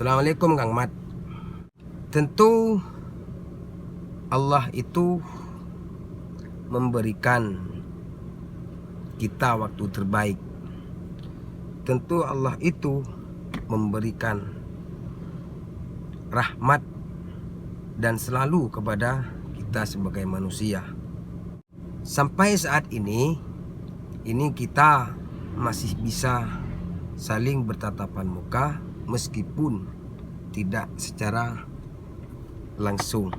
Assalamualaikum Kang Mat. Tentu Allah itu memberikan kita waktu terbaik. Tentu Allah itu memberikan rahmat dan selalu kepada kita sebagai manusia. Sampai saat ini kita masih bisa saling bertatapan muka meskipun tidak secara langsung,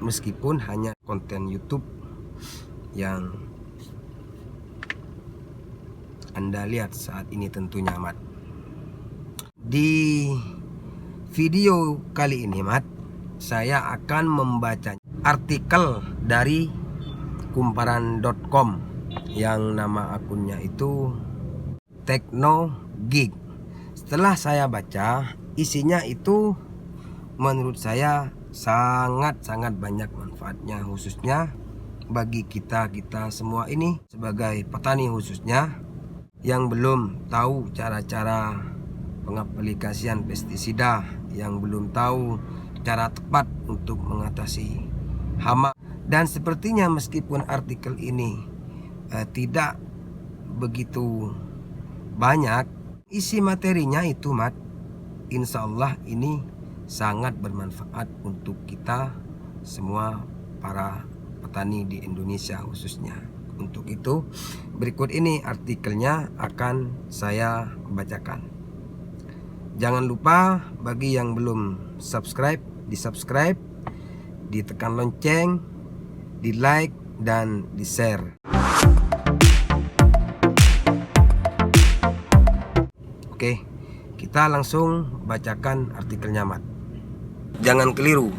meskipun hanya konten YouTube yang Anda lihat saat ini tentunya, Mat. Di video kali ini, Mat, saya akan membaca artikel dari kumparan.com yang nama akunnya itu Teknogig. Setelah saya baca, isinya itu menurut saya sangat banyak manfaatnya, khususnya bagi kita semua ini sebagai petani, khususnya yang belum tahu cara-cara pengaplikasian pestisida, yang belum tahu cara tepat untuk mengatasi hama. Dan sepertinya meskipun artikel ini tidak begitu banyak isi materinya itu, Mat, insya Allah ini sangat bermanfaat untuk kita semua para petani di Indonesia khususnya. Untuk itu berikut ini artikelnya akan saya bacakan. Jangan lupa bagi yang belum subscribe, di subscribe, ditekan lonceng, di like dan di share. Oke, kita langsung bacakan artikelnya, Mat. Jangan keliru.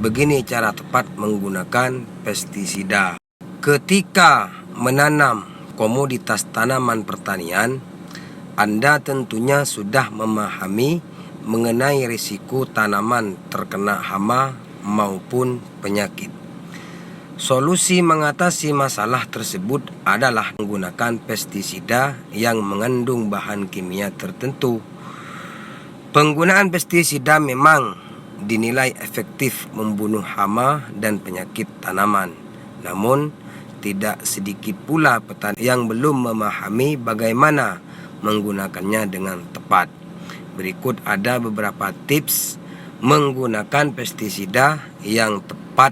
Begini cara tepat menggunakan pestisida. Ketika menanam komoditas tanaman pertanian, Anda tentunya sudah memahami mengenai risiko tanaman terkena hama maupun penyakit. Solusi mengatasi masalah tersebut adalah menggunakan pestisida yang mengandung bahan kimia tertentu. Penggunaan pestisida memang dinilai efektif membunuh hama dan penyakit tanaman. Namun, tidak sedikit pula petani yang belum memahami bagaimana menggunakannya dengan tepat. Berikut ada beberapa tips menggunakan pestisida yang tepat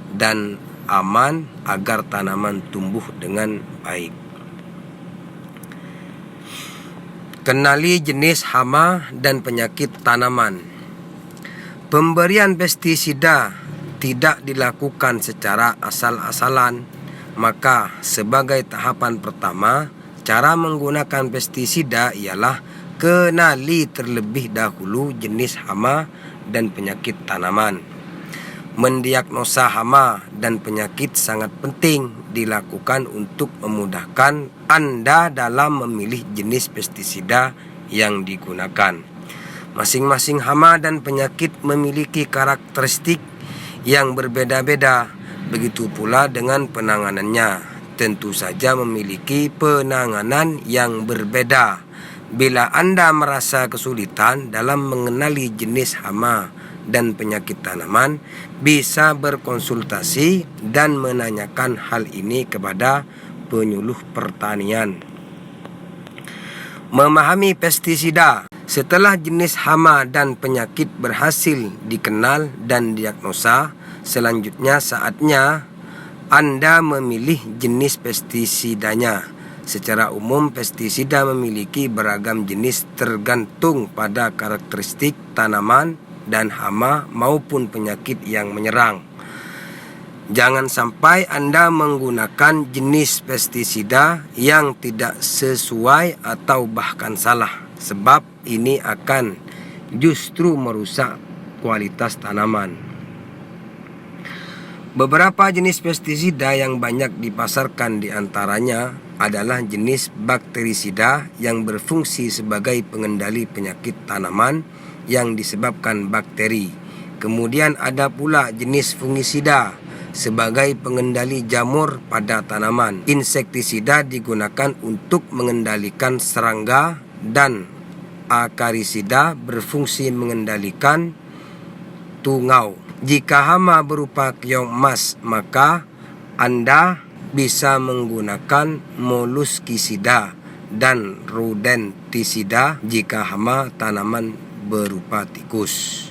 dan aman agar tanaman tumbuh dengan baik. Kenali jenis hama dan penyakit tanaman. Pemberian pestisida tidak dilakukan secara asal-asalan, maka sebagai tahapan pertama, cara menggunakan pestisida ialah kenali terlebih dahulu jenis hama dan penyakit tanaman. Mendiagnosa hama dan penyakit sangat penting dilakukan untuk memudahkan Anda dalam memilih jenis pestisida yang digunakan. Masing-masing hama dan penyakit memiliki karakteristik yang berbeda-beda, begitu pula dengan penanganannya. Tentu saja memiliki penanganan yang berbeda. Bila Anda merasa kesulitan dalam mengenali jenis hama dan penyakit tanaman, bisa berkonsultasi dan menanyakan hal ini kepada penyuluh pertanian. Memahami pestisida. Setelah jenis hama dan penyakit berhasil dikenal dan diagnosa, selanjutnya saatnya Anda memilih jenis pestisidanya. Secara umum, pestisida memiliki beragam jenis tergantung pada karakteristik tanaman dan hama maupun penyakit yang menyerang. Jangan sampai Anda menggunakan jenis pestisida yang tidak sesuai atau bahkan salah, sebab ini akan justru merusak kualitas tanaman. Beberapa jenis pestisida yang banyak dipasarkan diantaranya adalah jenis bakterisida yang berfungsi sebagai pengendali penyakit tanaman yang disebabkan bakteri. Kemudian ada pula jenis fungisida sebagai pengendali jamur pada tanaman. Insektisida digunakan untuk mengendalikan serangga dan akarisida berfungsi mengendalikan tungau. Jika hama berupa keong emas, maka Anda bisa menggunakan moluskisida dan rodentisida jika hama tanaman berupa tikus.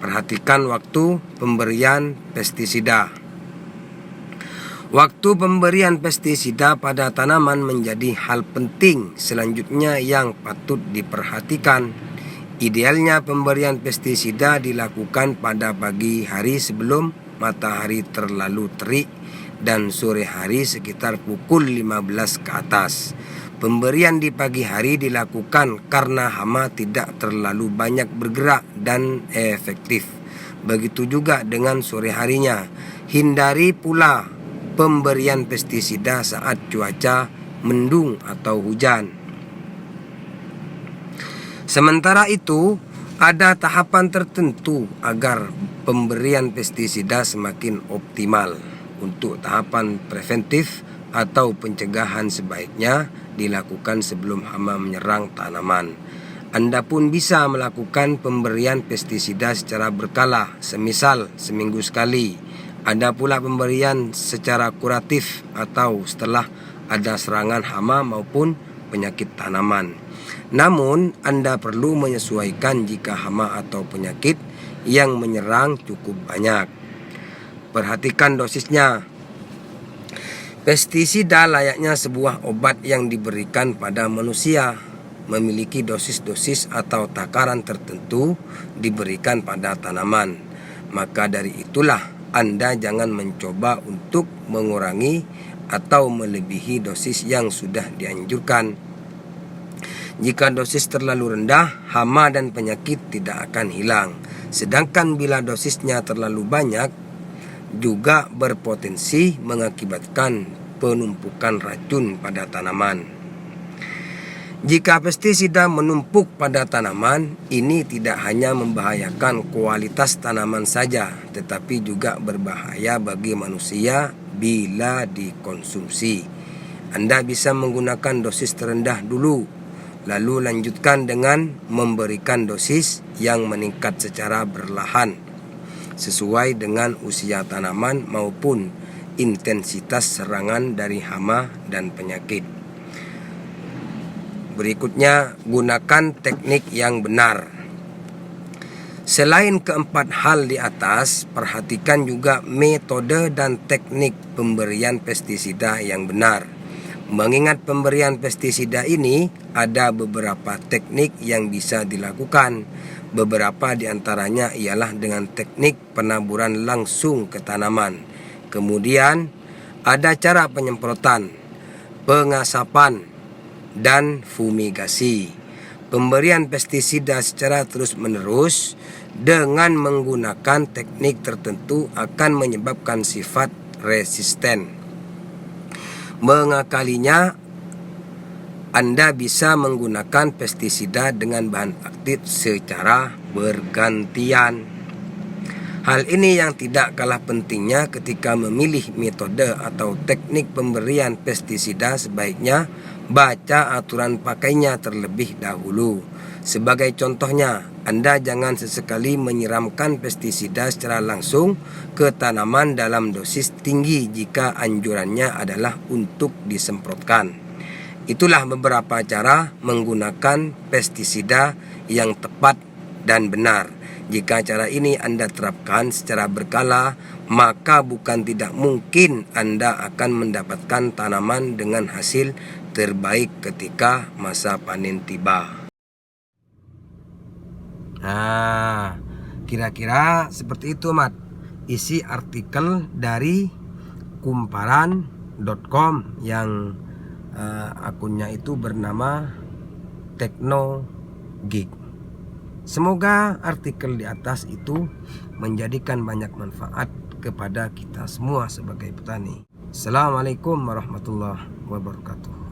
Perhatikan waktu pemberian pestisida. Waktu pemberian pestisida pada tanaman menjadi hal penting selanjutnya yang patut diperhatikan. Idealnya pemberian pestisida dilakukan pada pagi hari sebelum matahari terlalu terik dan sore hari sekitar pukul 15 ke atas. Pemberian di pagi hari dilakukan karena hama tidak terlalu banyak bergerak dan efektif. Begitu juga dengan sore harinya. Hindari pula pemberian pestisida saat cuaca mendung atau hujan. Sementara itu, ada tahapan tertentu agar pemberian pestisida semakin optimal. Untuk tahapan preventif atau pencegahan sebaiknya dilakukan sebelum hama menyerang tanaman. Anda pun bisa melakukan pemberian pestisida secara berkala, semisal seminggu sekali. Ada pula pemberian secara kuratif atau setelah ada serangan hama maupun penyakit tanaman. Namun, Anda perlu menyesuaikan jika hama atau penyakit yang menyerang cukup banyak. Perhatikan dosisnya. Pestisida layaknya sebuah obat yang diberikan pada manusia, memiliki dosis-dosis atau takaran tertentu diberikan pada tanaman. Maka dari itulah Anda jangan mencoba untuk mengurangi atau melebihi dosis yang sudah dianjurkan. Jika dosis terlalu rendah, hama dan penyakit tidak akan hilang. Sedangkan bila dosisnya terlalu banyak, juga berpotensi mengakibatkan penumpukan racun pada tanaman. Jika pestisida menumpuk pada tanaman, ini tidak hanya membahayakan kualitas tanaman saja, tetapi juga berbahaya bagi manusia bila dikonsumsi. Anda bisa menggunakan dosis terendah dulu, lalu lanjutkan dengan memberikan dosis yang meningkat secara berlahan, sesuai dengan usia tanaman maupun intensitas serangan dari hama dan penyakit. Berikutnya, gunakan teknik yang benar. Selain keempat hal di atas, perhatikan juga metode dan teknik pemberian pestisida yang benar. Mengingat pemberian pestisida ini, ada beberapa teknik yang bisa dilakukan. Beberapa di antaranya ialah dengan teknik penaburan langsung ke tanaman. Kemudian ada cara penyemprotan, pengasapan, dan fumigasi. Pemberian pestisida secara terus-menerus dengan menggunakan teknik tertentu akan menyebabkan sifat resisten. Mengakalinya, Anda bisa menggunakan pestisida dengan bahan aktif secara bergantian. Hal ini yang tidak kalah pentingnya ketika memilih metode atau teknik pemberian pestisida. Sebaiknya baca aturan pakainya terlebih dahulu. Sebagai contohnya, Anda jangan sesekali menyiramkan pestisida secara langsung ke tanaman dalam dosis tinggi jika anjurannya adalah untuk disemprotkan. Itulah beberapa cara menggunakan pestisida yang tepat dan benar. Jika cara ini Anda terapkan secara berkala, maka bukan tidak mungkin Anda akan mendapatkan tanaman dengan hasil terbaik ketika masa panen tiba. Nah, kira-kira seperti itu, Mat, isi artikel dari kumparan.com yang akunnya itu bernama Teknogig. Semoga artikel di atas itu menjadikan banyak manfaat kepada kita semua sebagai petani. Assalamualaikum warahmatullahi wabarakatuh.